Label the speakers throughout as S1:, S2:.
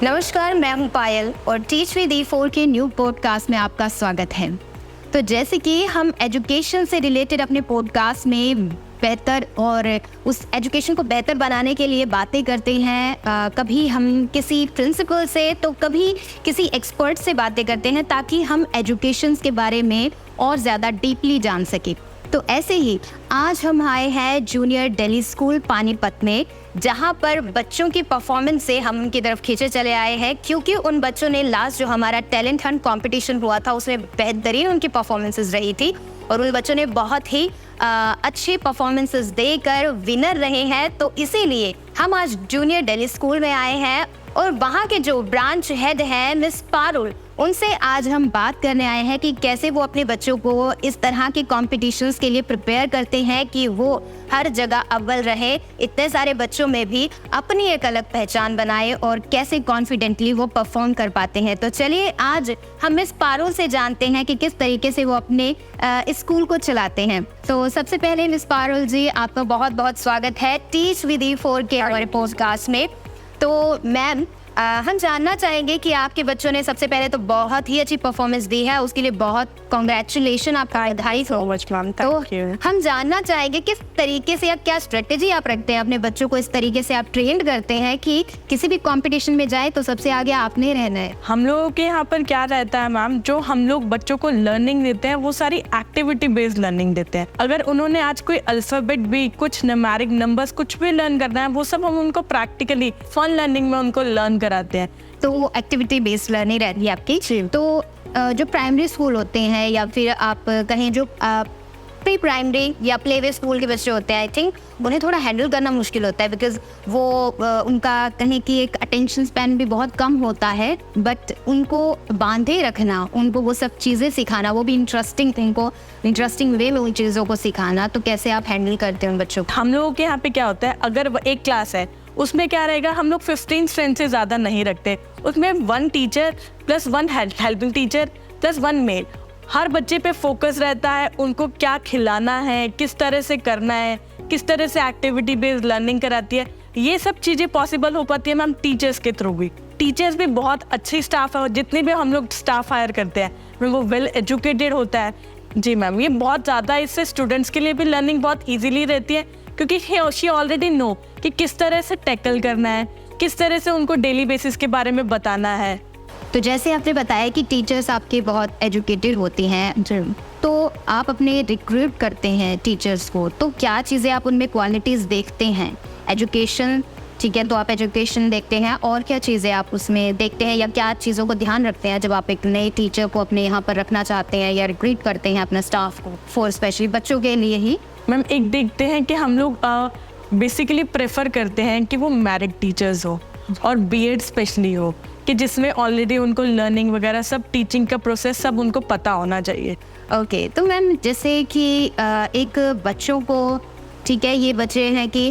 S1: नमस्कार, मैं हूं पायल और टीच विद E4 के न्यू पॉडकास्ट में आपका स्वागत है। तो जैसे कि हम एजुकेशन से रिलेटेड अपने पॉडकास्ट में बेहतर और उस एजुकेशन को बेहतर बनाने के लिए बातें करते हैं, कभी हम किसी प्रिंसिपल से तो कभी किसी एक्सपर्ट से बातें करते हैं ताकि हम एजुकेशन के बारे में और ज़्यादा डीपली जान सकें। तो ऐसे ही आज हम आए हैं जूनियर दिल्ली स्कूल पानीपत में, जहां पर बच्चों की परफॉर्मेंस से हम उनकी तरफ खींचे चले आए हैं, क्योंकि उन बच्चों ने लास्ट जो हमारा टैलेंट हंट कंपटीशन हुआ था उसमें बेहतरीन उनकी परफॉर्मेंसेस रही थी और उन बच्चों ने बहुत ही अच्छी परफॉर्मेंसेस देकर विनर रहे हैं। तो इसीलिए हम आज जूनियर दिल्ली स्कूल में आए हैं और वहाँ के जो ब्रांच हेड हैं मिस पारुल, उनसे आज हम बात करने आए हैं कि कैसे वो अपने बच्चों को इस तरह के कॉम्पिटिशन्स के लिए प्रिपेयर करते हैं कि वो हर जगह अव्वल रहे, इतने सारे बच्चों में भी अपनी एक अलग पहचान बनाए और कैसे कॉन्फिडेंटली वो परफॉर्म कर पाते हैं। तो चलिए आज हम मिस पारुल से जानते हैं कि किस तरीके से वो अपने स्कूल को चलाते हैं। तो सबसे पहले मिस पारुल जी, आपका बहुत बहुत स्वागत है टीच विद E4 के हमारे पॉडकास्ट में। तो मैम, हम जानना चाहेंगे कि आपके बच्चों ने सबसे पहले तो बहुत ही अच्छी परफॉर्मेंस दी है, उसके लिए बहुत कांग्रेचुलेशन, आपका बधाई हो। तो हम जानना चाहेंगे किस तरीके से या क्या स्ट्रेटेजी आप रखते हैं अपने बच्चों को, इस तरीके से आप ट्रेंड करते हैं कि किसी भी कंपटीशन में जाए तो सबसे आगे आपने रहना है।
S2: हम लोगों के यहाँ पर क्या रहता है मैम, जो हम लोग बच्चों को लर्निंग देते हैं वो सारी एक्टिविटी बेस्ड लर्निंग देते हैं। अगर उन्होंने आज कोई अल्फाबेट भी, कुछ न्यूमेरिक नंबर्स कुछ भी लर्न करना है, वो सब हम उनको प्रैक्टिकली फन लर्निंग में उनको लर्न कराते हैं।
S1: तो वो एक्टिविटी बेस्ड लर्निंग रहती है आपकी। तो जो प्राइमरी स्कूल होते हैं या फिर आप कहें जो प्री प्राइमरी या प्ले वे स्कूल के बच्चे होते हैं, आई थिंक उन्हें थोड़ा हैंडल करना मुश्किल होता है, बिकॉज वो उनका कहें कि एक अटेंशन स्पैन भी बहुत कम होता है, बट उनको बांधे रखना, उनको वो सब चीज़ें सिखाना, वो भी इंटरेस्टिंग वे में उन चीज़ों को सिखाना, तो कैसे आप हैंडल करते हैं उन बच्चों को?
S2: हम लोगों के यहाँ पे क्या होता है, अगर एक क्लास है उसमें क्या रहेगा, हम लोग 15 स्ट्रेंथ से ज़्यादा नहीं रखते। उसमें 1 teacher plus 1 helping teacher plus 1 maid, हर बच्चे पे फोकस रहता है, उनको क्या खिलाना है, किस तरह से करना है, किस तरह से एक्टिविटी बेस्ड लर्निंग कराती है। ये सब चीज़ें पॉसिबल हो पाती है मैम टीचर्स के थ्रू भी। टीचर्स भी बहुत अच्छी स्टाफ है और जितने भी हम लोग स्टाफ हायर करते हैं वो वेल एजुकेटेड होता है। जी मैम, ये बहुत ज़्यादा, इससे स्टूडेंट्स के लिए भी लर्निंग बहुत ईजीली रहती है, क्योंकि शी ऑलरेडी नो कि किस तरह से टैकल करना है, किस तरह से उनको डेली बेसिस के बारे में बताना है।
S1: तो जैसे आपने बताया कि टीचर्स आपके बहुत एजुकेटेड होती हैं, तो आप अपने रिक्रूट करते हैं टीचर्स को, तो क्या चीज़ें आप उनमें क्वालिटीज़ देखते हैं? एजुकेशन, ठीक है, तो आप एजुकेशन देखते हैं, और क्या चीज़ें आप उसमें देखते हैं या क्या चीज़ों को ध्यान रखते हैं जब आप एक नए टीचर को अपने यहाँ पर रखना चाहते हैं या रिक्रूट करते हैं अपने स्टाफ को फॉर स्पेशली बच्चों के लिए ही?
S2: मैम, एक देखते हैं कि हम लोग बेसिकली प्रेफर करते हैं कि वो मैरिड टीचर्स हो और बीएड स्पेशली हो, कि जिसमें ऑलरेडी उनको लर्निंग वगैरह सब, टीचिंग का प्रोसेस सब उनको पता होना चाहिए।
S1: ओके, तो मैम जैसे कि एक बच्चों को, ठीक है, ये बच्चे हैं कि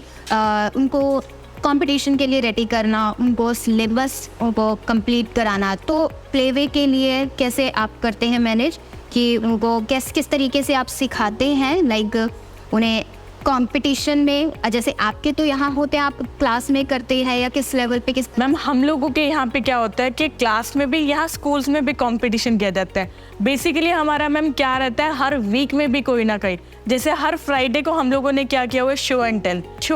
S1: उनको कंपटीशन के लिए रेडी करना, उनको सिलेबस उनको कंप्लीट कराना, तो प्लेवे के लिए कैसे आप करते हैं मैनेज, कि उनको किस तरीके से आप सिखाते हैं, लाइक उन्हें कंपटीशन में, जैसे आपके तो यहाँ होते हैं, आप क्लास में करते हैं या किस लेवल पे, किस?
S2: मैम, हम लोगों के यहाँ पे क्या होता है कि क्लास में भी, यहाँ स्कूल्स में भी कंपटीशन किया जाता है। बेसिकली हमारा मैम क्या रहता है, हर वीक में भी कोई ना कोई, जैसे हर फ्राइडे को हम लोगों ने क्या किया हुआ है, शो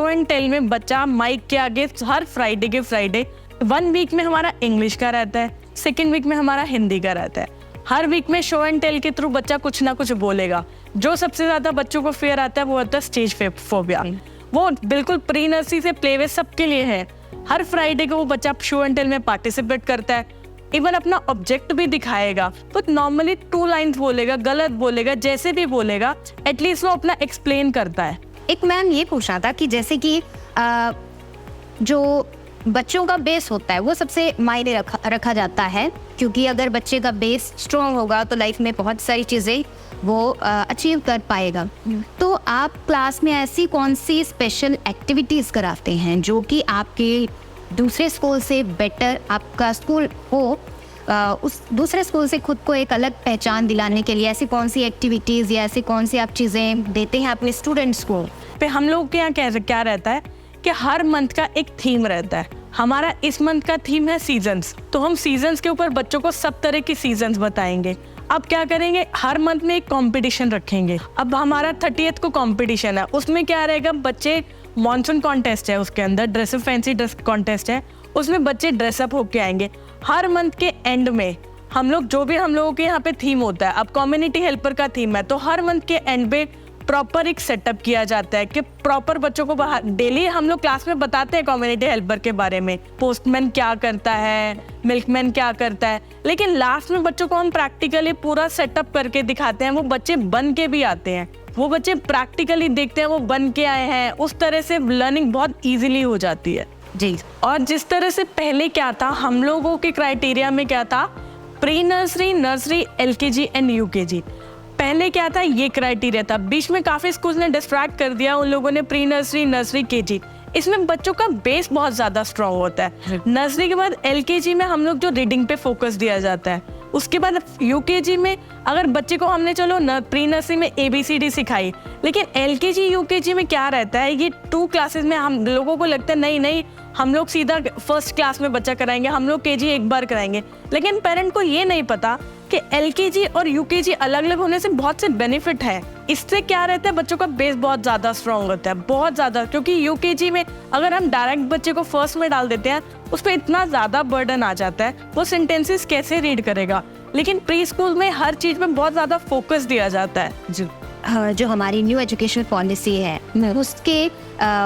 S2: एंड टेल में बच्चा माइक के आगे हर फ्राइडे के फ्राइडे, 1 वीक में हमारा इंग्लिश का रहता है, 2nd वीक में हमारा हिंदी का रहता है। हर वीक में शो एंड टेल के थ्रू बच्चा कुछ ना कुछ बोलेगा। जो सबसे ज़्यादा बच्चों को फेयर आता है वो होता है स्टेज फोबिया। वो बिल्कुल प्री नर्सरी से प्लेवे सबके लिए है। हर फ्राइडे को वो बच्चा शो एंड टेल में पार्टिसिपेट करता है, इवन अपना ऑब्जेक्ट भी दिखाएगा। तो नॉर्मली 2 लाइन्स बोलेगा, गलत बोलेगा, जैसे भी बोलेगा, एटलीस्ट वो अपना एक्सप्लेन करता है।
S1: एक मैम ये पूछना था कि जैसे कि जो बच्चों का बेस होता है वो सबसे मायने रखा जाता है, क्योंकि अगर बच्चे का बेस स्ट्रॉन्ग होगा तो लाइफ में बहुत सारी चीज़ें वो अचीव कर पाएगा। तो आप क्लास में ऐसी कौन सी स्पेशल एक्टिविटीज़ कराते हैं जो कि आपके दूसरे स्कूल से बेटर आपका स्कूल हो, उस दूसरे स्कूल से खुद को एक अलग पहचान दिलाने के लिए ऐसी कौन सी एक्टिविटीज़ या ऐसी कौन सी आप चीज़ें देते हैं अपने स्टूडेंट्स को?
S2: पे हम लोग के यहाँ क्या रहता है कि हर मंथ का एक थीम रहता है। हमारा इस मंथ का थीम है सीजन्स, तो हम सीजन्स के ऊपर बच्चों को सब तरह की सीजन्स बताएंगे। अब क्या करेंगे, हर मंथ में एक कंपटीशन रखेंगे। अब हमारा 30th को कंपटीशन है, उसमें क्या रहेगा, बच्चे मॉनसून कॉन्टेस्ट है, उसके अंदर ड्रेसअप फैंसी ड्रेस कॉन्टेस्ट है, उसमें बच्चे ड्रेसअप होके आएंगे। हर मंथ के एंड में हम लोग जो भी हम लोगों के यहाँ पे थीम होता है, अब कम्युनिटी हेल्पर का थीम है, तो हर मंथ के एंड पे प्रॉपर एक सेटअप किया जाता है कि प्रॉपर बच्चों को डेली हम लोग क्लास में बताते हैं कम्युनिटी हेल्पर के बारे में, पोस्टमैन क्या करता है, मिल्कमैन क्या करता है, लेकिन लास्ट में बच्चों को हम प्रैक्टिकली पूरा सेटअप करके दिखाते हैं। वो बच्चे बन के भी आते हैं, वो बच्चे प्रैक्टिकली देखते हैं, वो बन के आए हैं, उस तरह से लर्निंग बहुत ईजिली हो जाती है जी। और जिस तरह से पहले क्या था, हम लोगों के क्राइटेरिया में क्या था, pre nursery, nursery, LKG and UKG, पहले क्या था, ये क्राइटेरिया था। बीच में काफ़ी स्कूल्स ने डिस्ट्रैक्ट कर दिया, उन लोगों ने प्री नर्सरी, नर्सरी, KG, इसमें बच्चों का बेस बहुत ज़्यादा स्ट्रॉन्ग होता है। नर्सरी के बाद LKG में हम लोग जो रीडिंग पे फोकस दिया जाता है, उसके बाद UKG में अगर बच्चे को हमने चलो प्री नर्सरी में ABCD सिखाई, लेकिन LKG UKG में क्या रहता है, ये 2 क्लासेस में हम लोगों को लगता है नहीं हम लोग सीधा फर्स्ट क्लास में बच्चा कराएंगे, हम लोग KG एक बार कराएंगे, लेकिन पेरेंट को ये नहीं पता कि LKG और UKG अलग अलग होने से बहुत से बेनिफिट है। इससे क्या रहता है, बच्चों का बेस बहुत ज़्यादा स्ट्रॉन्ग होता है, बहुत ज़्यादा, क्योंकि UKG में अगर हम डायरेक्ट बच्चे को फर्स्ट में डाल देते हैं, उस पर इतना ज़्यादा बर्डन आ जाता है, वो सेंटेंसेस कैसे रीड करेगा। लेकिन प्री स्कूल में हर चीज़ में बहुत ज़्यादा फोकस दिया जाता है जी।
S1: जो हमारी न्यू एजुकेशन पॉलिसी है,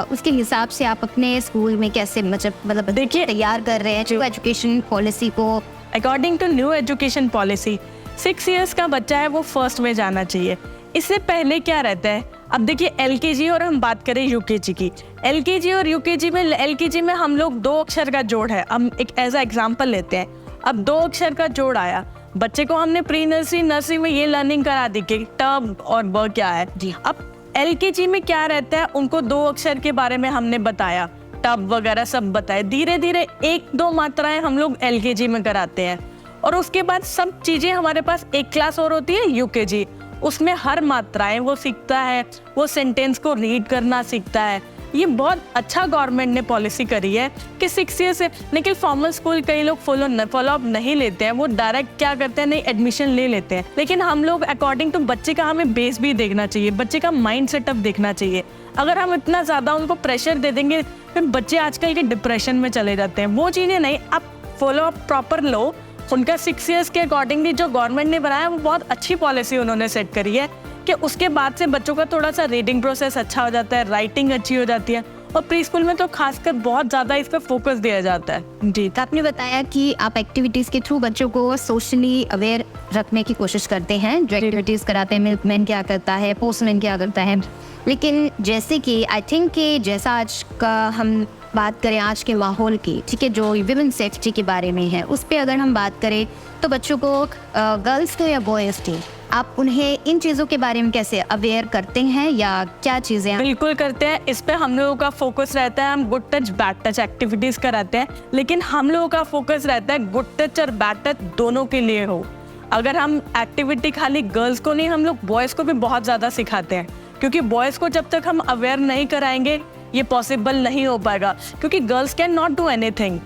S1: उसके हिसाब से आप अपने स्कूल में कैसे मतलब
S2: देखिए
S1: तैयार कर रहे हैं न्यू एजुकेशन पॉलिसी को?
S2: According to new education policy 6 years का बच्चा है वो फर्स्ट में जाना चाहिए। इससे पहले क्या रहता है, अब देखिए LKG और हम बात करें UKG की, LKG और UKG में, LKG में हम लोग 2 अक्षर का जोड़ है, हम एक एज एग्जाम्पल लेते हैं। अब 2 अक्षर का जोड़ आया, बच्चे को हमने प्री नर्सरी, नर्सरी में ये लर्निंग करा दी कि टब और ब क्या है जी। अब LKG में क्या रहता है, उनको 2 अक्षर के बारे में हमने बताया, टब वगैरह सब बताए, धीरे धीरे 1-2 मात्राएं हम लोग LKG में कराते हैं, और उसके बाद सब चीज़ें हमारे पास एक क्लास और होती है UKG, उसमें हर मात्राएं वो सीखता है, वो सेंटेंस को रीड करना सीखता है। ये बहुत अच्छा गवर्नमेंट ने पॉलिसी करी है कि 6 ईयर से, लेकिन फॉर्मल स्कूल कई लोग फॉलो अप नहीं लेते हैं, वो डायरेक्ट क्या करते हैं, नहीं एडमिशन ले लेते हैं। लेकिन हम लोग अकॉर्डिंग टू बच्चे का हमें बेस भी देखना चाहिए, बच्चे का माइंड सेटअप देखना चाहिए। अगर हम इतना ज़्यादा उनको प्रेशर दे देंगे, फिर बच्चे आजकल के डिप्रेशन में चले जाते हैं, वो चीज़ें नहीं। आप फॉलो अप प्रॉपर लो, उनका 6 ईयर्स के अकॉर्डिंगली जो गवर्नमेंट ने बनाया, वो बहुत अच्छी पॉलिसी उन्होंने सेट करी है कि उसके बाद से बच्चों का थोड़ा सा रीडिंग प्रोसेस अच्छा हो जाता है, राइटिंग अच्छी हो जाती है, और प्री स्कूल में तो खासकर बहुत ज़्यादा इस पर फोकस दिया जाता है जी।
S1: तो आपने बताया कि आप एक्टिविटीज़ के थ्रू बच्चों को सोशली अवेयर रखने की कोशिश करते हैं, जो एक्टिविटीज़ कराते हैं, मिल्कमैन क्या करता है, पोस्टमैन क्या करता है, लेकिन जैसे कि आई थिंक कि जैसा आज का हम बात करें आज के माहौल की, ठीक है, जो विमेन सेफ्टी के बारे में है, उस पर अगर हम बात करें तो बच्चों को गर्ल्स को या बॉयज़ को, आप उन्हें इन चीज़ों के बारे में कैसे अवेयर करते हैं या क्या चीज़ें?
S2: बिल्कुल करते हैं, इस पे हम लोगों का फोकस रहता है। हम good touch bad touch activities कराते हैं, लेकिन हम लोगों का फोकस रहता है गुड टच और बैड टच दोनों के लिए हो। अगर हम एक्टिविटी खाली गर्ल्स को नहीं, हम लोग बॉयज़ को भी बहुत ज़्यादा सिखाते हैं, क्योंकि बॉयज़ को जब तक हम अवेयर नहीं कराएंगे ये पॉसिबल नहीं हो पाएगा, क्योंकि girls can not do anything.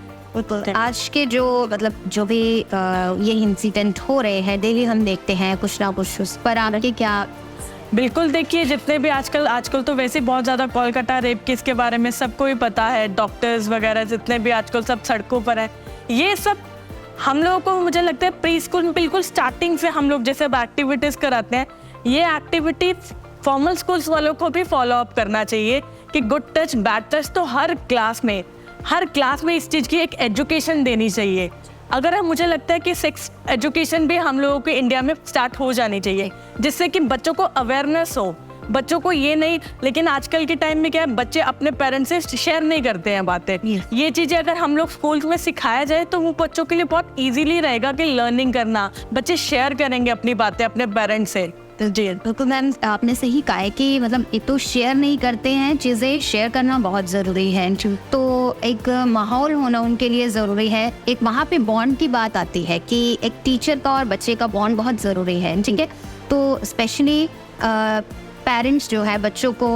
S1: आज के जो भी ये इंसिडेंट हो रहे हैं, डेली हम देखते हैं कुछ ना कुछ, उस पर आपके क्या?
S2: बिल्कुल, देखिए जितने भी आजकल तो वैसे बहुत ज़्यादा कोलकाता रेप केस के बारे में सबको ही पता है, डॉक्टर्स वगैरह जितने भी आजकल सब सड़कों पर हैं, ये सब हम लोगों को मुझे लगता है प्री स्कूल में बिल्कुल स्टार्टिंग से हम लोग जैसे एक्टिविटीज़ कराते हैं, ये एक्टिविटीज फॉर्मल स्कूल्स वालों को भी फॉलो अप करना चाहिए कि गुड टच बैड टच तो हर क्लास में इस चीज़ की एक एजुकेशन देनी चाहिए। अगर हम, मुझे लगता है कि सेक्स एजुकेशन भी हम लोगों के इंडिया में स्टार्ट हो जानी चाहिए, जिससे कि बच्चों को अवेयरनेस हो, बच्चों को ये नहीं। लेकिन आजकल के टाइम में क्या है, बच्चे अपने पेरेंट्स से शेयर नहीं करते हैं बातें। ये चीज़ें अगर हम लोग स्कूल में सिखाया जाए तो वो बच्चों के लिए बहुत ईजीली रहेगा कि लर्निंग करना, बच्चे शेयर करेंगे अपनी बातें अपने पेरेंट्स से।
S1: जी बिल्कुल मैम, आपने सही कहा है कि मतलब एक तो शेयर नहीं करते हैं, चीज़ें शेयर करना बहुत ज़रूरी है, तो एक माहौल होना उनके लिए ज़रूरी है। एक वहाँ पे बॉन्ड की बात आती है कि एक टीचर का और बच्चे का बॉन्ड बहुत ज़रूरी है, ठीक है। तो स्पेशली पेरेंट्स जो है बच्चों को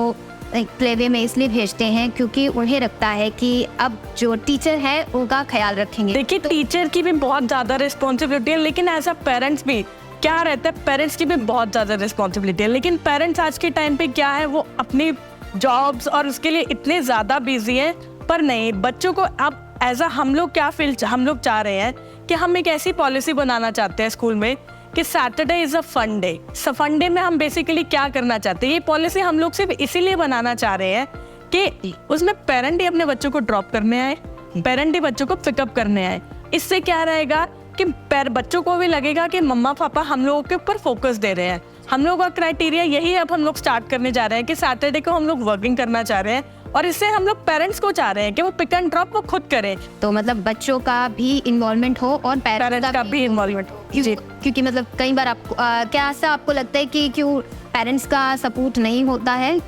S1: प्ले वे में इसलिए भेजते हैं क्योंकि उन्हें लगता है कि अब जो टीचर है उनका ख्याल रखेंगे।
S2: देखिए टीचर की भी बहुत ज़्यादा रिस्पॉन्सिबिलिटी है, लेकिन एज अ पेरेंट्स भी क्या रहता है, पेरेंट्स की भी बहुत ज़्यादा रिस्पॉन्सिबिलिटी है। लेकिन पेरेंट्स आज के टाइम पे क्या है, वो अपनी जॉब्स और उसके लिए इतने ज़्यादा बिजी हैं। पर नहीं, बच्चों को अब एज अ हम लोग चाह रहे हैं कि हम एक ऐसी पॉलिसी बनाना चाहते हैं स्कूल में कि Saturday is a fun day. Fun day में हम बेसिकली क्या करना चाहते हैं, ये पॉलिसी हम लोग सिर्फ इसीलिए बनाना चाह रहे हैं कि उसमें पेरेंट ही अपने बच्चों को ड्रॉप करने आए, पेरेंट ही बच्चों को पिकअप करने आए। इससे क्या रहेगा कि बच्चों को भी लगेगा कि मम्मा पापा हम लोगों के ऊपर फोकस दे रहे हैं। हम लोग का क्राइटेरिया यही अब हम लोग स्टार्ट करने जा रहे हैं कि सैटरडे को हम लोग वर्किंग करना चाह रहे हैं, और इससे हम लोग पेरेंट्स को चाह रहे हैं कि वो पिक एंड ड्रॉप वो खुद करें।
S1: तो मतलब बच्चों का भी इन्वॉल्वमेंट हो और पेरेंट्स का भी
S2: इन्वॉल्वमेंट हो।
S1: क्योंकि मतलब कई बार आपको क्या ऐसा आपको लगता है कि क्यों पेरेंट्स का सपोर्ट नहीं होता है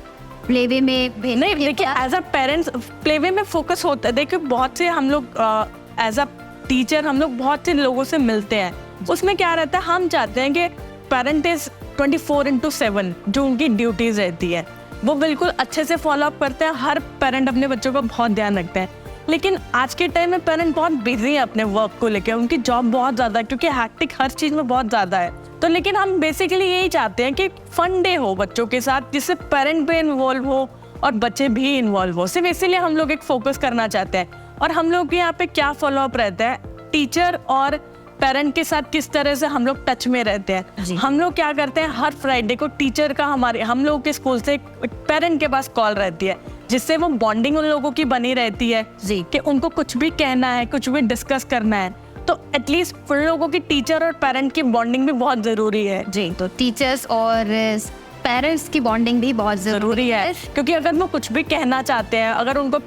S1: प्लेवे में
S2: नहीं, देखिए एज अ पेरेंट्स प्लेवे में फोकस होता है। देखिए बहुत से हम लोग एज अ टीचर हम लोग बहुत से लोगों से मिलते हैं, उसमें क्या रहता है, हम चाहते हैं कि पेरेंट इज 24/7 जो उनकी ड्यूटीज रहती है वो बिल्कुल अच्छे से फॉलो अप करते हैं। हर पेरेंट अपने बच्चों का बहुत ध्यान रखते हैं, लेकिन आज के टाइम में पेरेंट बहुत बिजी है अपने वर्क को लेकर, उनकी जॉब बहुत ज़्यादा है क्योंकि हैक्टिक हर चीज़ में बहुत ज़्यादा है। तो लेकिन हम बेसिकली यही चाहते हैं कि फन डे हो बच्चों के साथ, जिससे पेरेंट भी इन्वॉल्व हो और बच्चे भी इन्वॉल्व हो। सिर्फ इसीलिए हम लोग एक फोकस करना चाहते हैं। और हम लोग के यहाँ पे क्या फॉलो अप रहता है, टीचर और पेरेंट के साथ किस तरह से हम लोग टच में रहते हैं। हम लोग क्या करते हैं, हर फ्राइडे को टीचर का हम लोग के स्कूल से पेरेंट के पास कॉल रहती है, जिससे वो बॉन्डिंग उन लोगों की बनी रहती है कि उनको कुछ भी कहना है, कुछ भी डिस्कस करना है, तो एटलीस्ट उन लोगों की टीचर और पेरेंट की बॉन्डिंग भी बहुत ज़रूरी है।
S1: जी, तो टीचर्स और पेरेंट्स की बॉन्डिंग भी बहुत ज़रूरी है,
S2: क्योंकि अगर वो कुछ भी कहना चाहते हैं, अगर उनको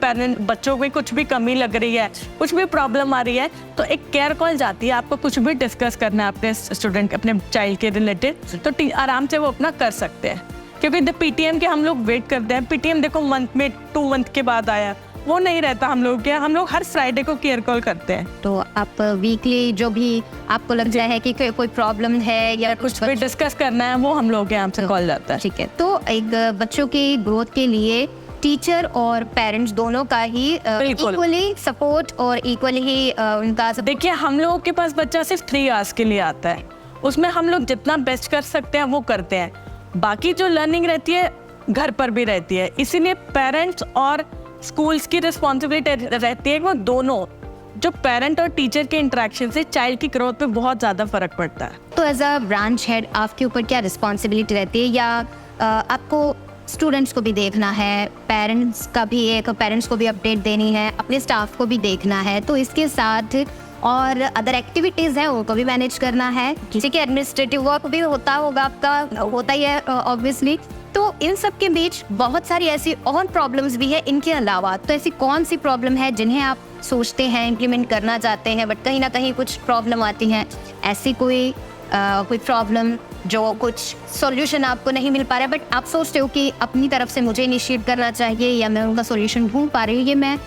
S2: बच्चों में कुछ भी कमी लग रही है, कुछ भी प्रॉब्लम आ रही है, तो एक केयर कॉल जाती है। आपको कुछ भी डिस्कस करना है अपने स्टूडेंट अपने चाइल्ड के रिलेटेड, तो आराम से वो अपना कर सकते हैं। क्योंकि पीटीएम के हम लोग वेट करते हैं, पीटीएम देखो मंथ में 2 मंथ के बाद आया, वो नहीं रहता हम लोग के। हम लोग हर फ्राइडे को केयर कॉल करते हैं।
S1: तो आप वीकली जो भी आपको लग जाए है कि कोई प्रॉब्लम है या
S2: कुछ भी डिस्कस करना है, वो हम लोग के यहाँ से कॉल जाता है।
S1: ठीक है, तो एक बच्चों की ग्रोथ के लिए टीचर और पेरेंट्स दोनों का ही इक्वली सपोर्ट और इक्वली ही उनका
S2: देखिए हम लोगों के पास बच्चा सिर्फ 3 आवर्स के लिए आता है, उसमें हम लोग जितना बेस्ट कर सकते हैं वो करते हैं। बाकी जो लर्निंग रहती है घर पर भी रहती है, इसीलिए पेरेंट्स और स्कूल्स की रिस्पॉन्सिबिलिटी रहती है। वो दोनों जो पेरेंट और टीचर के इंटरेक्शन से चाइल्ड की ग्रोथ पे बहुत ज़्यादा फर्क पड़ता है।
S1: तो एज अ ब्रांच हेड आपके ऊपर क्या रिस्पॉन्सिबिलिटी रहती है, या आपको स्टूडेंट्स को भी देखना है, पेरेंट्स को भी अपडेट देनी है, अपने स्टाफ को भी देखना है, तो इसके साथ और अदर एक्टिविटीज़ हैं उनको भी मैनेज करना है, ठीक है, एडमिनिस्ट्रेटिव वर्क भी होता होगा आपका, होता ही है ऑब्वियसली। तो इन सब के बीच बहुत सारी ऐसी और प्रॉब्लम्स भी है इनके अलावा। तो ऐसी कौन सी प्रॉब्लम है जिन्हें आप सोचते हैं इम्प्लीमेंट करना चाहते हैं, बट कहीं ना कहीं कुछ प्रॉब्लम आती हैं, ऐसी कोई प्रॉब्लम जो कुछ सॉल्यूशन आपको नहीं मिल पा रहा है, बट आप सोचते हो कि अपनी तरफ से मुझे इनिशिएट करना चाहिए या मैं उनका सॉल्यूशन ढूंढ पा रही हूँ, ये मैं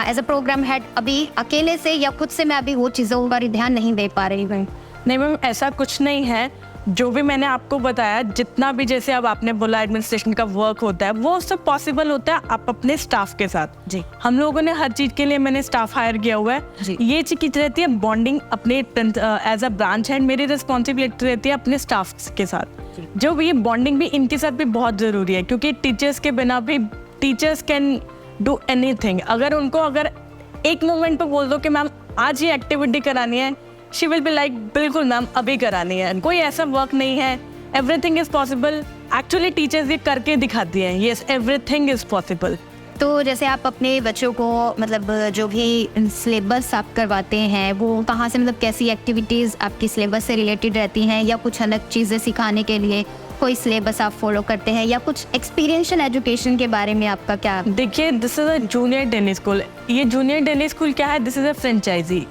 S1: एज अ प्रोग्राम हेड अभी अकेले से या खुद से मैं अभी वो चीज़ों पर ध्यान नहीं दे पा रही हूँ?
S2: नहीं मैम, ऐसा कुछ नहीं है। जो भी मैंने आपको बताया, जितना भी जैसे अब आपने बोला एडमिनिस्ट्रेशन का वर्क होता है, वो सब पॉसिबल होता है आप अपने स्टाफ के साथ। जी, हम लोगों ने हर चीज़ के लिए मैंने स्टाफ हायर किया हुआ है। ये चीज़ रहती है बॉन्डिंग अपने एज अ ब्रांच हेड, मेरी रिस्पॉन्सिबिलिटी रहती है अपने स्टाफ के साथ। जो भी ये बॉन्डिंग भी इनके साथ भी बहुत ज़रूरी है, क्योंकि टीचर्स के बिना भी टीचर्स कैन डू एनीथिंग। अगर उनको एक मोमेंट पर बोल दो कि मैम आज ये एक्टिविटी करानी है, शी विल बी लाइक बिल्कुल मैम अभी करानी है। कोई ऐसा वर्क नहीं है, everything is possible. Actually teachers ये करके दिखाती हैं, यस एवरीथिंग इज पॉसिबल।
S1: तो जैसे आप अपने बच्चों को मतलब जो भी सिलेबस आप करवाते हैं वो कहाँ से, मतलब कैसी एक्टिविटीज़ आपकी सिलेबस से रिलेटेड रहती हैं, या कुछ अलग चीज़ें सिखाने के लिए कोई सिलेबस आप फॉलो करते हैं, या कुछ एक्सपीरियंशियल एजुकेशन के बारे में आपका क्या?
S2: देखिए this is a junior daily school. ये जूनियर डेली स्कूल क्या है, दिस इज़ अ फ्रेंचाइजी।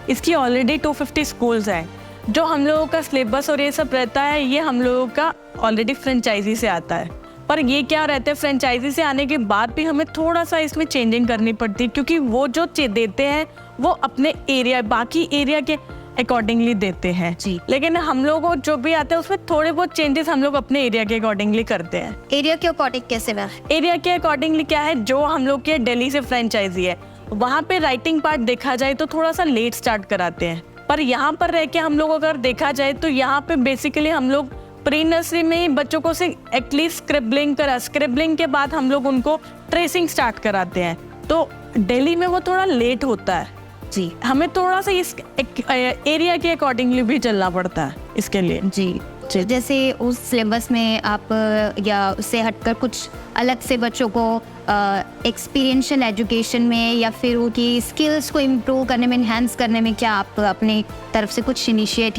S2: इसकी ऑलरेडी 250 स्कूल्स हैं। जो हम लोगों का सिलेबस और ये सब रहता है, ये हम लोगों का ऑलरेडी फ्रेंचाइजी से आता है। पर ये क्या रहता है, फ्रेंचाइजी से आने के बाद भी हमें थोड़ा सा इसमें चेंजिंग करनी पड़ती है, क्योंकि वो जो देते हैं वो अपने एरिया, बाकी एरिया के अकॉर्डिंगली देते हैं
S1: जी।
S2: लेकिन हम लोग को जो भी आता है उसमें थोड़े बहुत चेंजेस हम लोग अपने एरिया के अकॉर्डिंगली करते हैं।
S1: एरिया के अकॉर्डिंग कैसे मैम?
S2: एरिया के अकॉर्डिंगली क्या है, जो हम लोग के दिल्ली से फ्रेंचाइजी है वहाँ पे राइटिंग पार्ट देखा जाए तो थोड़ा सा लेट स्टार्ट कराते हैं, पर यहाँ पर रह के हम लोग अगर देखा जाए तो यहाँ पे बेसिकली हम लोग प्री नर्सरी में ही बच्चों को से एटलीस्ट स्क्रिबलिंग के बाद हम लोग उनको ट्रेसिंग स्टार्ट कराते हैं। तो दिल्ली में वो थोड़ा लेट होता है
S1: जी।
S2: हमें थोड़ा सा इस एरिया के अकॉर्डिंगली भी चलना पड़ता है इसके लिए।
S1: जी। जैसे उस सिलेबस में आप या उससे हटकर कुछ अलग से बच्चों को एक्सपीरियंशियल एजुकेशन में या फिर उनकी स्किल्स को इम्प्रूव करने में, इन्हांस करने में क्या आप अपने तरफ से कुछ इनिशिएट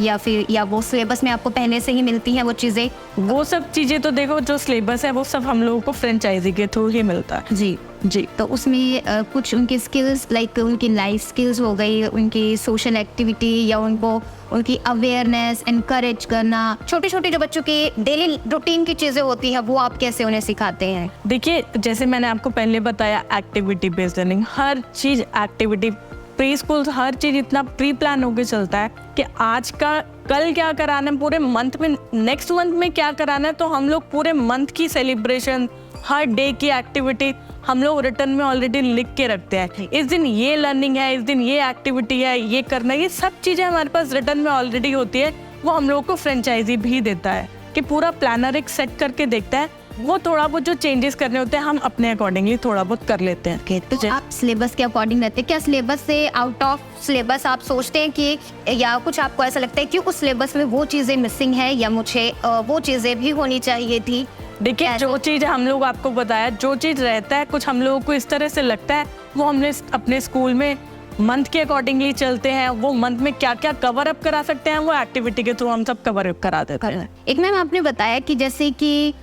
S1: या वो सिलेबस में आपको पहले से ही मिलती हैं वो चीज़ें?
S2: वो सब चीज़ें तो देखो जो सिलेबस है वो सब हम लोगों को फ्रेंचाइजी के थ्रू ही मिलता है।
S1: जी जी। तो उसमें कुछ उनकी स्किल्स लाइक उनकी लाइफ स्किल्स हो गई, उनकी सोशल एक्टिविटी या उनको उनकी अवेयरनेस एनकरेज करना, छोटे छोटे जो बच्चों की डेली रूटीन की चीज़ें होती हैं वो आप कैसे उन्हें सिखाते हैं?
S2: देखिए जैसे मैंने आपको पहले बताया एक्टिविटी बेस्ड लर्निंग, हर चीज़ एक्टिविटी, प्री स्कूल हर चीज़ इतना प्री प्लान होकर चलता है कि आज का कल क्या कराना है, पूरे मंथ में नेक्स्ट मंथ में क्या कराना है, तो हम लोग पूरे मंथ की सेलिब्रेशन, हर डे की एक्टिविटी हम लोग रिटर्न में ऑलरेडी लिख के रखते हैं। इस दिन ये लर्निंग है, इस दिन ये एक्टिविटी है, ये करना है, ये सब चीज़ें हमारे पास रिटर्न में ऑलरेडी होती है। वो हम लोग को फ्रेंचाइजी भी देता है कि पूरा प्लानर एक सेट करके देखता है, वो थोड़ा बहुत जो चेंजेस करने होते हैं हम अपने अकॉर्डिंगली थोड़ा बहुत कर लेते हैं।
S1: तो आप सिलेबस के अकॉर्डिंग रहते हैं क्या? सिलेबस से आउट ऑफ सिलेबस आप सोचते हैं कि या कुछ आपको ऐसा लगता है कि उस सिलेबस में वो चीज़ें मिसिंग है या मुझे वो चीज़ें भी होनी चाहिए थी?
S2: देखिए जो चीज़ हम लोग आपको बताया, जो चीज़ रहता है कुछ हम लोगों को इस तरह से लगता है, वो हमने अपने स्कूल में मंथ के अकॉर्डिंगली चलते हैं। वो मंथ में क्या क्या कवर अप करा सकते हैं वो एक्टिविटी के थ्रू हम सब कवर अप करा देते हैं।
S1: एक मैम आपने बताया कि जैसे कि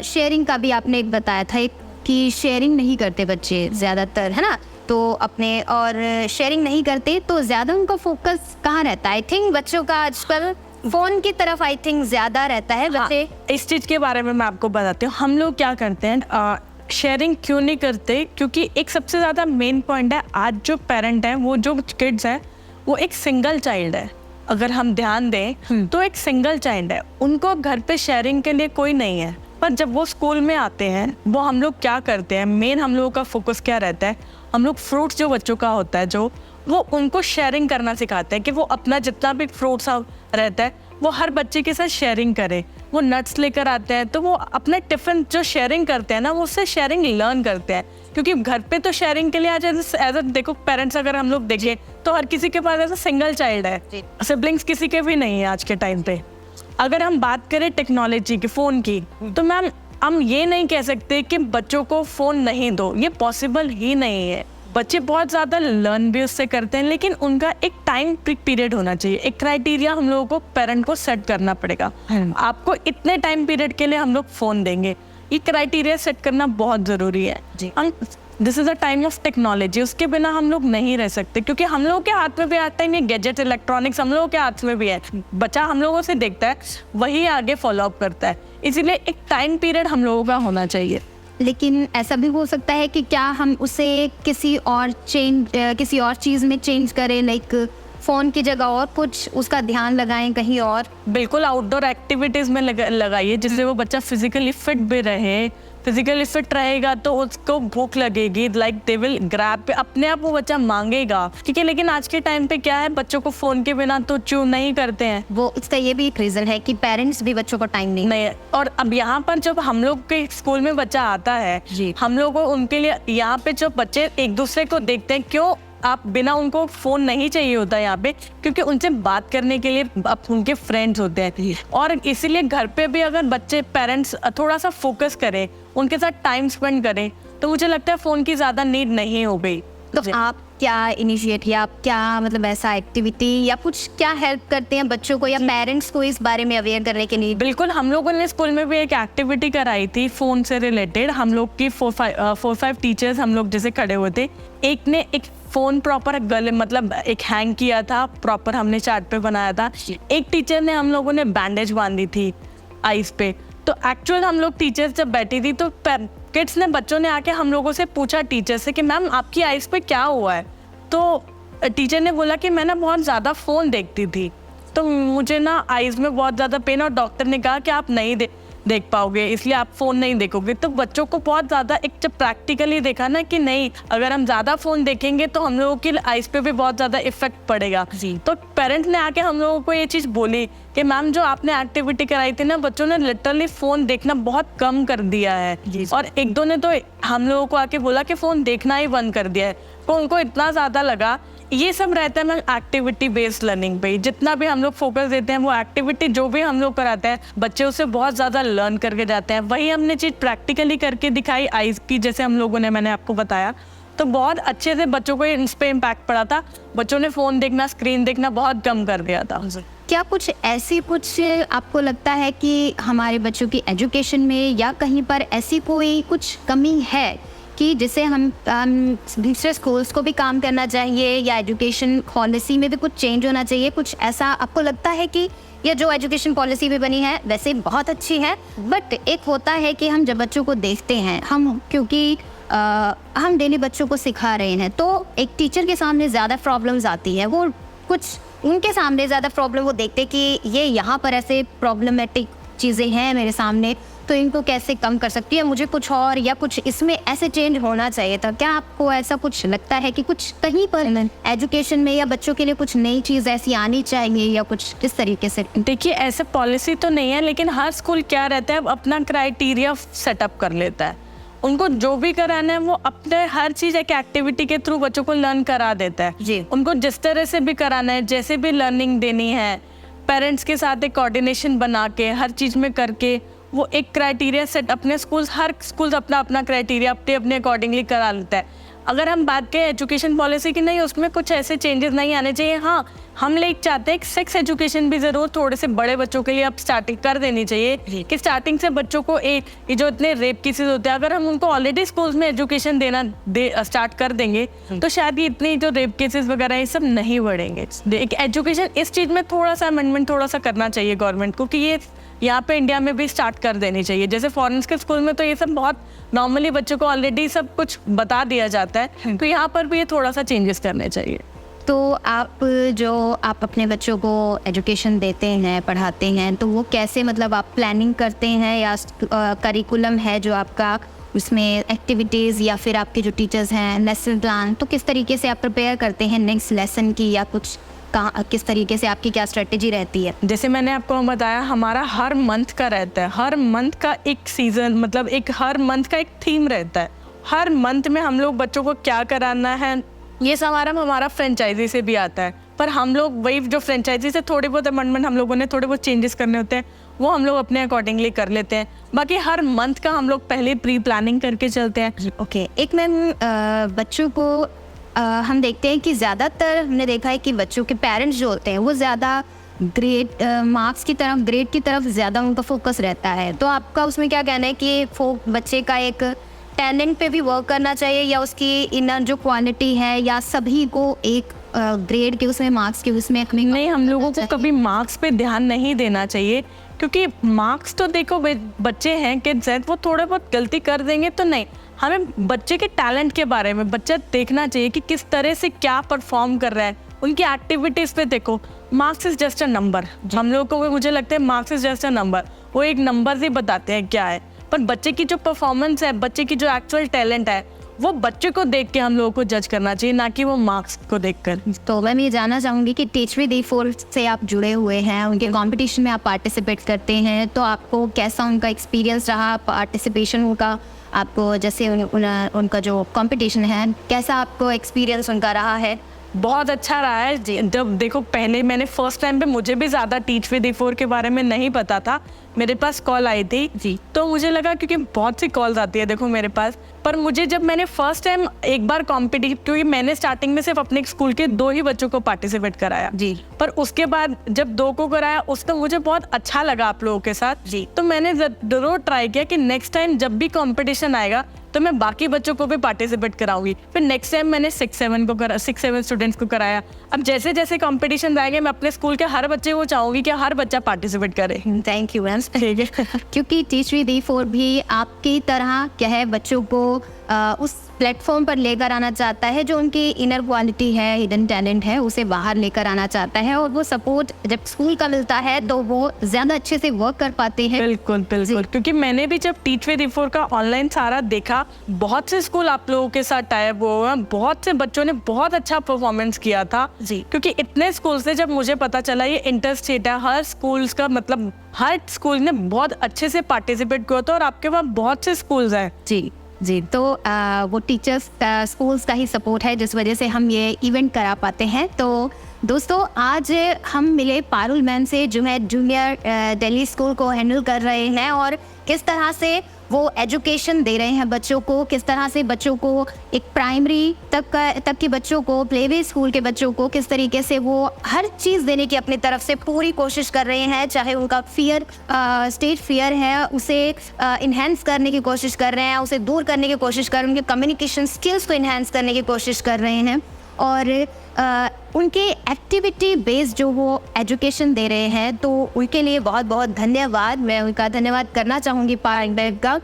S1: शेयरिंग का भी आपने एक बताया था कि शेयरिंग नहीं करते बच्चे ज़्यादातर, है ना? तो अपने और शेयरिंग नहीं करते तो ज़्यादा उनका फोकस कहाँ रहता है? आई थिंक बच्चों का आजकल फोन की तरफ आई थिंक ज़्यादा रहता है बच्चे।
S2: इस चीज़ के बारे में मैं आपको बताती हूँ। हम लोग क्या करते हैं, शेयरिंग क्यों नहीं करते, क्योंकि एक सबसे ज़्यादा मेन पॉइंट है, आज जो पेरेंट हैं, वो जो किड्स हैं वो एक सिंगल चाइल्ड है। अगर हम ध्यान दें तो एक सिंगल चाइल्ड है, उनको घर पे शेयरिंग के लिए कोई नहीं है। पर जब वो स्कूल में आते हैं वो हम लोग क्या करते हैं, मेन हम लोगों का फोकस क्या रहता है, हम लोग फ्रूट्स जो बच्चों का होता है जो वो उनको शेयरिंग करना सिखाते हैं कि वो अपना जितना भी फ्रूट्स रहता है वो हर बच्चे के साथ शेयरिंग करे। वो नट्स लेकर आते हैं तो वो अपना टिफ़िन जो शेयरिंग करते हैं ना, वो उससे शेयरिंग लर्न करते हैं। क्योंकि घर पे तो शेयरिंग के लिए आज एज देखो पेरेंट्स अगर हम लोग देखें तो हर किसी के पास ऐसा सिंगल चाइल्ड है, सिबलिंग्स किसी के भी नहीं है आज के टाइम पे। अगर हम बात करें टेक्नोलॉजी की, फ़ोन की, तो मैम हम ये नहीं कह सकते कि बच्चों को फ़ोन नहीं दो, ये पॉसिबल ही नहीं है। बच्चे बहुत ज़्यादा लर्न भी उससे करते हैं, लेकिन उनका एक टाइम पीरियड होना चाहिए, एक क्राइटेरिया हम लोगों को पेरेंट को सेट करना पड़ेगा। आपको इतने टाइम पीरियड के लिए हम लोग फ़ोन देंगे, ये क्राइटेरिया सेट करना बहुत ज़रूरी है। This is a time of technology, उसके बिना हम लोग नहीं रह सकते, क्योंकि हम लोगों के हाथ में भी आता है ये गैजेट, इलेक्ट्रॉनिक्स हम लोगों के हाथ में भी है। बच्चा हम लोगों से देखता है वही आगे फॉलो अप करता है, इसीलिए एक टाइम पीरियड हम लोगों का होना चाहिए।
S1: लेकिन ऐसा भी हो सकता है कि क्या हम उसे किसी और चीज़ में चेंज करें, लाइक फ़ोन की जगह और कुछ उसका ध्यान लगाएं कहीं और?
S2: बिल्कुल आउटडोर एक्टिविटीज़ में लगाइए, जिससे वो बच्चा फिजिकली फिट भी रहे। फिजिकली फिट रहेगा तो उसको भूख लगेगी, लाइक दे विल ग्रैब पे, अपने आप वो बच्चा मांगेगा, ठीक है। लेकिन आज के टाइम पे क्या है, बच्चों को फ़ोन के बिना तो चू नहीं करते हैं।
S1: वो इसका ये भी एक रीज़न है कि पेरेंट्स भी बच्चों को टाइम नहीं।
S2: और अब यहाँ पर जब हम लोग के स्कूल में बच्चा आता है, हम लोग को उनके लिए यहाँ पे जो बच्चे एक दूसरे को देखते हैं, क्यों आप बिना उनको फ़ोन नहीं चाहिए होता यहाँ पे, क्योंकि उनसे बात करने के लिए अब उनके फ्रेंड्स होते हैं। और इसीलिए घर पे भी अगर बच्चे पेरेंट्स थोड़ा सा फोकस करें, उनके साथ टाइम स्पेंड करें, तो मुझे लगता है फ़ोन की ज़्यादा नीड नहीं हो गई।
S1: तो आप क्या इनिशिएट या आप क्या मतलब ऐसा एक्टिविटी या कुछ क्या हेल्प करते हैं बच्चों को या पेरेंट्स को इस बारे में अवेयर करने के लिए?
S2: बिल्कुल, हम लोगों ने स्कूल में भी एक एक्टिविटी कराई थी फ़ोन से रिलेटेड। हम लोग की 4-5 टीचर्स हम लोग जैसे खड़े हुए थे, एक ने एक फ़ोन प्रॉपर गले मतलब एक हैंग किया था, प्रॉपर हमने चार्ट पे बनाया था। एक टीचर ने हम लोगों ने बैंडेज बांधी थी आइज़ पे। तो एक्चुअल हम लोग टीचर्स जब बैठी थी तो किड्स ने, बच्चों ने आके हम लोगों से पूछा टीचर से कि मैम आपकी आइज़ पे क्या हुआ है। तो टीचर ने बोला कि मैं ना बहुत ज़्यादा फ़ोन देखती थी, तो मुझे ना आइज़ में बहुत ज़्यादा पेन, और डॉक्टर ने कहा कि आप नहीं देख पाओगे, इसलिए आप फ़ोन नहीं देखोगे। तो बच्चों को बहुत ज़्यादा एक जब प्रैक्टिकली देखा ना कि नहीं, अगर हम ज़्यादा फ़ोन देखेंगे तो हम लोगों की आइज़ पे भी बहुत ज़्यादा इफेक्ट पड़ेगा। तो पेरेंट ने आके हम लोगों को ये चीज़ बोली कि मैम जो आपने एक्टिविटी कराई थी ना, बच्चों ने लिटरली फ़ोन देखना बहुत कम कर दिया है, और एक दो ने तो हम लोगों को आके बोला कि फ़ोन देखना ही बंद कर दिया है। तो उनको इतना ज़्यादा लगा। ये सब रहता है मैम एक्टिविटी बेस्ड लर्निंग पे, जितना भी हम लोग फोकस देते हैं वो एक्टिविटी जो भी हम लोग कराते हैं बच्चे उससे बहुत ज़्यादा लर्न करके जाते हैं। वही हमने चीज़ प्रैक्टिकली करके दिखाई आइज़ की, जैसे हम लोगों ने, मैंने आपको बताया, तो बहुत अच्छे से बच्चों को इस पर इम्पैक्ट पड़ा था। बच्चों ने फ़ोन देखना, स्क्रीन देखना बहुत कम कर दिया था।
S1: क्या कुछ आपको लगता है कि हमारे बच्चों की एजुकेशन में या कहीं पर ऐसी कोई कुछ कमी है कि जिसे हम दूसरे स्कूल्स को भी काम करना चाहिए, या एजुकेशन पॉलिसी में भी कुछ चेंज होना चाहिए? कुछ ऐसा आपको लगता है कि ये जो एजुकेशन पॉलिसी भी बनी है वैसे बहुत अच्छी है, बट एक होता है कि हम जब बच्चों को देखते हैं, क्योंकि हम डेली बच्चों को सिखा रहे हैं, तो एक टीचर के सामने ज़्यादा प्रॉब्लम्स आती है, वो कुछ उनके सामने ज़्यादा प्रॉब्लम वो देखते कि ये यहाँ पर ऐसे प्रॉब्लमेटिक चीज़ें हैं मेरे सामने, तो इनको कैसे कम कर सकती है, मुझे कुछ और या कुछ इसमें ऐसे चेंज होना चाहिए था। क्या आपको ऐसा कुछ लगता है कि कुछ कहीं पर एजुकेशन में या बच्चों के लिए कुछ नई चीज़ ऐसी आनी चाहिए, या कुछ इस तरीके से?
S2: देखिए, ऐसे पॉलिसी तो नहीं है, लेकिन हर स्कूल क्या रहता है, अपना क्राइटेरिया सेटअप कर लेता है। उनको जो भी कराना है वो अपने हर चीज़ एक एक्टिविटी के थ्रू बच्चों को लर्न करा देता है जी। उनको जिस तरह से भी कराना है, जैसे भी लर्निंग देनी है, पेरेंट्स के साथ एक कोऑर्डिनेशन बना के हर चीज़ में करके वो एक क्राइटेरिया सेट, अपने स्कूल्स, हर स्कूल अपना अपना क्राइटेरिया अपने अकॉर्डिंगली करा लेता है। अगर हम बात करें एजुकेशन पॉलिसी की, नहीं, उसमें कुछ ऐसे चेंजेस नहीं आने चाहिए। हाँ, हम लोग चाहते हैं कि सेक्स एजुकेशन भी ज़रूर थोड़े से बड़े बच्चों के लिए अब स्टार्टिंग कर देनी चाहिए, कि स्टार्टिंग से बच्चों को ये जो इतने रेप केसेस होते हैं, अगर हम उनको ऑलरेडी स्कूल्स में एजुकेशन स्टार्ट कर देंगे तो शायद ये इतनी जो रेप केसेस वगैरह ये सब नहीं बढ़ेंगे। एक एजुकेशन इस चीज़ में थोड़ा सा अमेंडमेंट थोड़ा सा करना चाहिए गवर्नमेंट को, कि ये यहाँ पे इंडिया में भी स्टार्ट कर देनी चाहिए। जैसे फॉरेन के स्कूल में तो ये सब बहुत नॉर्मली बच्चों को ऑलरेडी सब कुछ बता दिया जाता है, तो यहाँ पर भी ये थोड़ा सा चेंजेस करने चाहिए।
S1: तो आप अपने बच्चों को एजुकेशन देते हैं, पढ़ाते हैं, तो वो कैसे, मतलब आप प्लानिंग करते हैं या करिकुलम है जो आपका, उसमें एक्टिविटीज़ या फिर आपके जो टीचर्स हैं लेसन प्लान, तो किस तरीके से आप प्रिपेयर करते हैं नेक्स्ट लेसन की, या कुछ किस तरीके से आपकी क्या स्ट्रेटेजी रहती है?
S2: जैसे मैंने आपको बताया, हमारा हर मंथ का रहता है, हर मंथ का एक सीज़न, मतलब हर मंथ का एक थीम रहता है। हर मंथ में हम लोग बच्चों को क्या कराना है, ये हमारा फ्रेंचाइजी से भी आता है, पर हम लोग वही जो फ्रेंचाइजी से थोड़े बहुत अमेंडमेंट हम लोगों ने थोड़े बहुत चेंजेस करने होते हैं, वो हम लोग अपने अकॉर्डिंगली कर लेते हैं। बाकी हर मंथ का हम लोग पहले प्री प्लानिंग करके चलते हैं।
S1: ओके, एक मैम, बच्चों को हम देखते हैं कि ज़्यादातर हमने देखा है कि बच्चों के पेरेंट्स जो होते हैं वो ज़्यादा मार्क्स की तरफ, ग्रेड की तरफ ज़्यादा उनका फोकस रहता है, तो आपका उसमें क्या कहना है कि बच्चे का एक टैलेंट पे भी वर्क करना चाहिए, या उसकी इनर जो क्वालिटी है, या सभी को एक ग्रेड के उसमें, मार्क्स के उसमें?
S2: नहीं, हम लोगों को कभी मार्क्स पे ध्यान नहीं देना चाहिए, क्योंकि मार्क्स तो देखो बच्चे हैं कि शायद वो थोड़ा बहुत गलती कर देंगे, तो नहीं, हमें बच्चे के टैलेंट के बारे में बच्चा देखना चाहिए कि किस तरह से क्या परफॉर्म कर रहा है, उनकी एक्टिविटीज़ पे देखो। Marks is just a number, हम लोगों को मुझे लगता है marks is just a number, वो एक नंबर ही बताते हैं क्या है, पर बच्चे की जो परफॉर्मेंस है, बच्चे की जो एक्चुअल टैलेंट है, वो बच्चे को देख के हम लोगों को जज करना चाहिए, ना कि वो मार्क्स को देखकर।
S1: तो मैं ये जानना चाहूँगी कि टीच विद D4 से आप जुड़े हुए हैं, उनके कंपटीशन में आप पार्टिसिपेट करते हैं, तो आपको कैसा उनका एक्सपीरियंस रहा पार्टिसिपेशन उनका? आपको जैसे उनका जो कंपटीशन है, कैसा आपको एक्सपीरियंस उनका रहा है?
S2: बहुत अच्छा रहा है। जब देखो, पहले मैंने फर्स्ट टाइम पे मुझे भी ज़्यादा टीच विद D4 के बारे में नहीं पता था, मेरे पास कॉल आई थी जी, तो मुझे लगा, क्योंकि बहुत सी कॉल्स आती है देखो मेरे पास, पर मुझे जब मैंने फर्स्ट टाइम एक बार कॉम्पिटिशन, क्योंकि मैंने स्टार्टिंग में सिर्फ अपने स्कूल के 2 ही बच्चों को पार्टिसिपेट कराया जी, पर उसके बाद जब 2 को कराया, उसका मुझे बहुत अच्छा लगा आप लोगों के साथ जी, तो मैंने जरूर ट्राई किया कि नेक्स्ट टाइम जब भी कॉम्पिटिशन आएगा तो मैं बाकी बच्चों को भी पार्टिसिपेट कराऊंगी। फिर नेक्स्ट टाइम मैंने 6-7 स्टूडेंट्स को कराया। अब जैसे जैसे कंपटीशन आएंगे, मैं अपने स्कूल के हर बच्चे को चाहूँगी कि हर बच्चा पार्टिसिपेट करे।
S1: Thank you ma'am. क्योंकि टीच विद D4 भी आपकी तरह क्या है, बच्चों को उस प्लेटफॉर्म पर लेकर आना चाहता है, जो उनकी इनर क्वालिटी है, हिडन टैलेंट है, उसे बाहर लेकर आना चाहता है। और वो सपोर्ट जब स्कूल का मिलता है तो वो ज़्यादा अच्छे से वर्क कर पाते हैं।
S2: बिल्कुल बिल्कुल, क्योंकि मैंने भी जब टीच विद E4 का ऑनलाइन सारा देखा, बहुत से स्कूल आप लोगों के साथ टाइप हुए हैं, बहुत से बच्चों ने बहुत अच्छा परफॉर्मेंस किया था
S1: जी।
S2: क्योंकि इतने स्कूल से जब मुझे पता चला ये इंटर स्टेट है, हर स्कूल्स का मतलब हर स्कूल ने बहुत अच्छे से पार्टिसिपेट किया था और आपके पास बहुत से स्कूल्स हैं।
S1: जी तो वो टीचर्स स्कूल्स का ही सपोर्ट है जिस वजह से हम ये इवेंट करा पाते हैं। तो दोस्तों, आज हम मिले पारुल मैम से, जो है जूनियर दिल्ली स्कूल को हैंडल कर रहे हैं, और किस तरह से वो एजुकेशन दे रहे हैं बच्चों को, किस तरह से बच्चों को एक प्राइमरी तक के बच्चों को, प्लेवे स्कूल के बच्चों को किस तरीके से वो हर चीज़ देने की अपनी तरफ से पूरी कोशिश कर रहे हैं। चाहे उनका फियर, स्टेज फियर है, उसे इन्हेंस करने की कोशिश कर रहे हैं, उसे दूर करने की कोशिश कर रहे हैं, उनके कम्युनिकेशन स्किल्स को इन्हेंस करने की कोशिश कर रहे हैं, और उनके एक्टिविटी बेस्ड जो वो एजुकेशन दे रहे हैं। तो उनके लिए बहुत बहुत धन्यवाद, मैं उनका धन्यवाद करना चाहूँगी पारुल मैम का।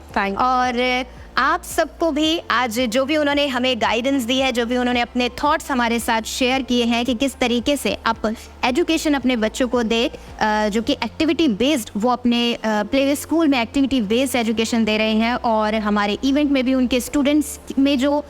S1: और आप सबको भी आज जो भी उन्होंने हमें गाइडेंस दी है, जो भी उन्होंने अपने थॉट्स हमारे साथ शेयर किए हैं कि किस तरीके से आप एजुकेशन अपने बच्चों को दे, जो कि एक्टिविटी बेस्ड वो अपने प्ले स्कूल में एक्टिविटी बेस्ड एजुकेशन दे रहे हैं। और हमारे इवेंट में भी उनके स्टूडेंट्स में जो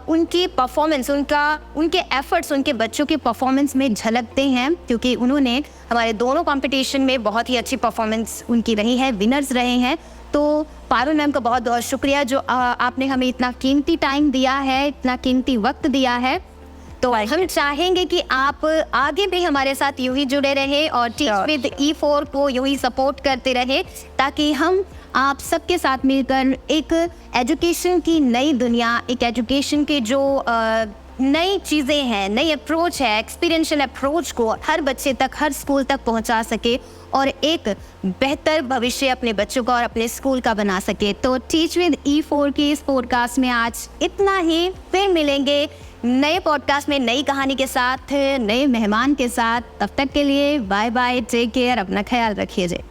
S1: उनकी परफॉर्मेंस, उनके एफर्ट्स उनके बच्चों के परफॉर्मेंस में झलकते हैं, क्योंकि उन्होंने हमारे दोनों कंपटीशन में बहुत ही अच्छी परफॉर्मेंस उनकी रही है, विनर्स रहे हैं। तो पारुल मैम का बहुत बहुत शुक्रिया, जो आपने हमें इतना कीमती टाइम दिया है, इतना कीमती वक्त दिया है। तो हम चाहेंगे कि आप आगे भी हमारे साथ यूं ही जुड़े रहे और टीच विद E4 को यूं ही सपोर्ट करते रहे, ताकि हम आप सबके साथ मिलकर एक एजुकेशन की नई दुनिया, एक एजुकेशन के जो नई चीज़ें हैं, नई अप्रोच है, एक्सपीरियंशियल अप्रोच को हर बच्चे तक, हर स्कूल तक पहुंचा सके और एक बेहतर भविष्य अपने बच्चों का और अपने स्कूल का बना सके। तो टीच विद E4 की इस पॉडकास्ट में आज इतना ही। फिर मिलेंगे नए पॉडकास्ट में नई कहानी के साथ, नए मेहमान के साथ। तब तक के लिए बाय बाय, टेक केयर, अपना ख्याल रखिए।